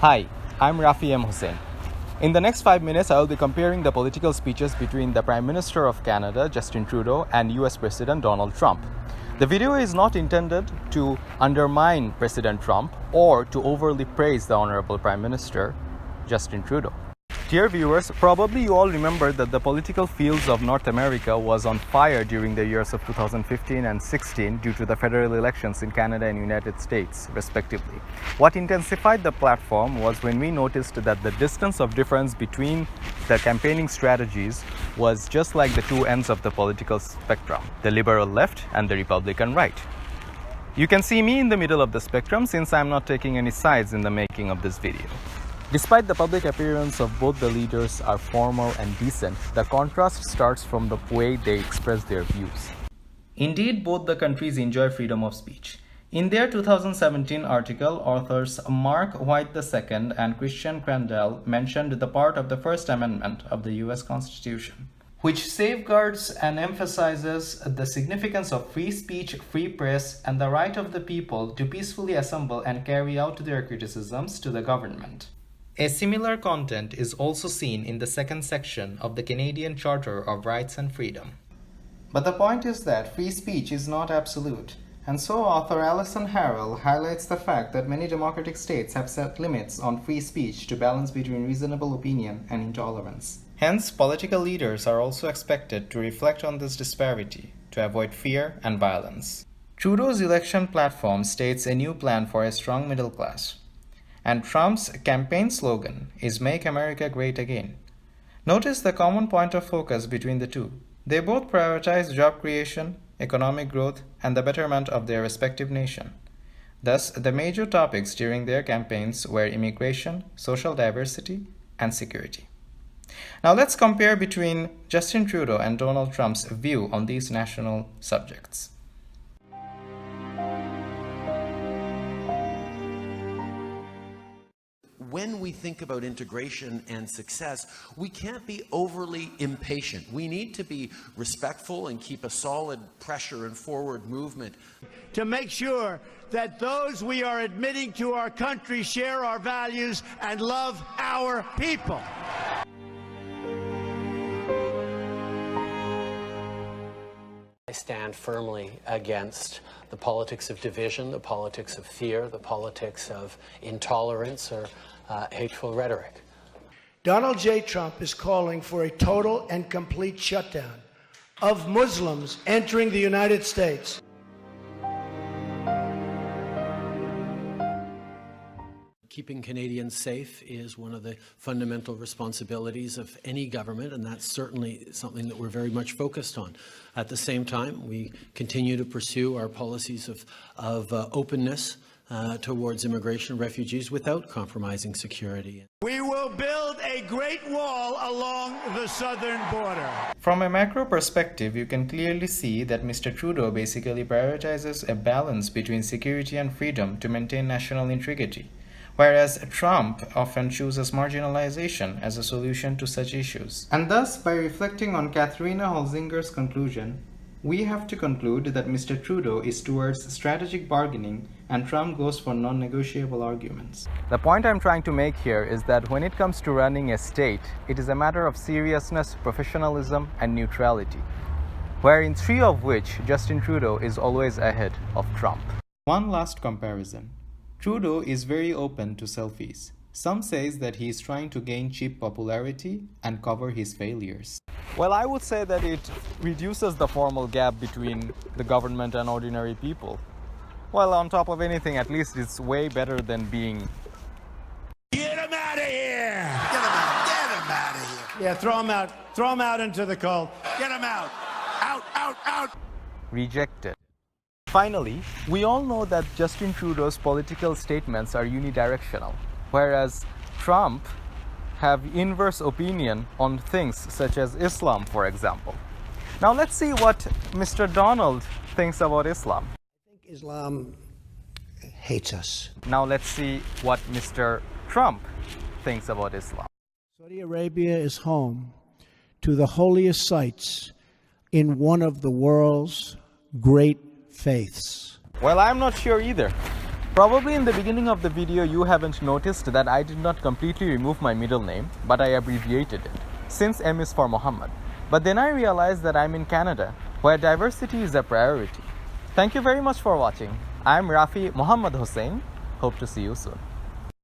Hi, I'm Rafyee Hossain. In the next 5 minutes, I will be comparing the political speeches between the Prime Minister of Canada, Justin Trudeau, and US President Donald Trump. The video is not intended to undermine President Trump or to overly praise the Honorable Prime Minister, Justin Trudeau. Dear viewers, probably you all remember that the political fields of North America was on fire during the years of 2015 and 16 due to the federal elections in Canada and United States, respectively. What intensified the platform was when we noticed that the distance of difference between the campaigning strategies was just like the two ends of the political spectrum, the liberal left and the Republican right. You can see me in the middle of the spectrum since I'm not taking any sides in the making of this video. Despite the public appearance of both the leaders are formal and decent, the contrast starts from the way they express their views. Indeed, both the countries enjoy freedom of speech. In their 2017 article, authors Mark White II and Christian Crandall mentioned the part of the First Amendment of the US Constitution, which safeguards and emphasizes the significance of free speech, free press, and the right of the people to peacefully assemble and carry out their criticisms to the government. A similar content is also seen in the second section of the Canadian Charter of Rights and Freedom. But the point is that free speech is not absolute, and so author Alison Harrell highlights the fact that many democratic states have set limits on free speech to balance between reasonable opinion and intolerance. Hence, political leaders are also expected to reflect on this disparity to avoid fear and violence. Trudeau's election platform states a new plan for a strong middle class. And Trump's campaign slogan is Make America Great Again. Notice the common point of focus between the two. They both prioritize job creation, economic growth, and the betterment of their respective nation. Thus, the major topics during their campaigns were immigration, social diversity, and security. Now let's compare between Justin Trudeau and Donald Trump's view on these national subjects. When we think about integration and success, we can't be overly impatient. We need to be respectful and keep a solid pressure and forward movement. To make sure that those we are admitting to our country share our values and love our people. I stand firmly against the politics of division, the politics of fear, the politics of intolerance or hateful rhetoric. Donald J. Trump is calling for a total and complete shutdown of Muslims entering the United States. Keeping Canadians safe is one of the fundamental responsibilities of any government, and that's certainly something that we're very much focused on. At the same time, we continue to pursue our policies of openness towards immigration and refugees without compromising security. We will build a great wall along the southern border. From a macro perspective, you can clearly see that Mr. Trudeau basically prioritizes a balance between security and freedom to maintain national integrity, whereas Trump often chooses marginalization as a solution to such issues. And thus, by reflecting on Katharina Holzinger's conclusion, we have to conclude that Mr. Trudeau is towards strategic bargaining and Trump goes for non-negotiable arguments. The point I'm trying to make here is that when it comes to running a state, it is a matter of seriousness, professionalism, and neutrality, wherein three of which Justin Trudeau is always ahead of Trump. One last comparison. Trudeau is very open to selfies. Some says that he is trying to gain cheap popularity and cover his failures. Well, I would say that it reduces the formal gap between the government and ordinary people. Well, on top of anything, at least it's way better than being... Get him out of here! Get him out! Get him out of here! Yeah, throw him out. Throw him out into the cold. Get him out! Out! Out! Out! rejected. Finally, we all know that Justin Trudeau's political statements are unidirectional, whereas Trump have inverse opinion on things such as Islam, for example. Now let's see what Mr. Donald thinks about Islam. I think Islam hates us. Now let's see what Mr. Trump thinks about Islam. Saudi Arabia is home to the holiest sites in one of the world's great faiths. Well, I'm not sure either. Probably in the beginning of the video you haven't noticed that I did not completely remove my middle name, but I abbreviated it, since M is for Muhammad. But then I realized that I'm in Canada, where diversity is a priority. Thank you very much for watching. I'm Rafyee Mohammed Hossain. Hope to see you soon.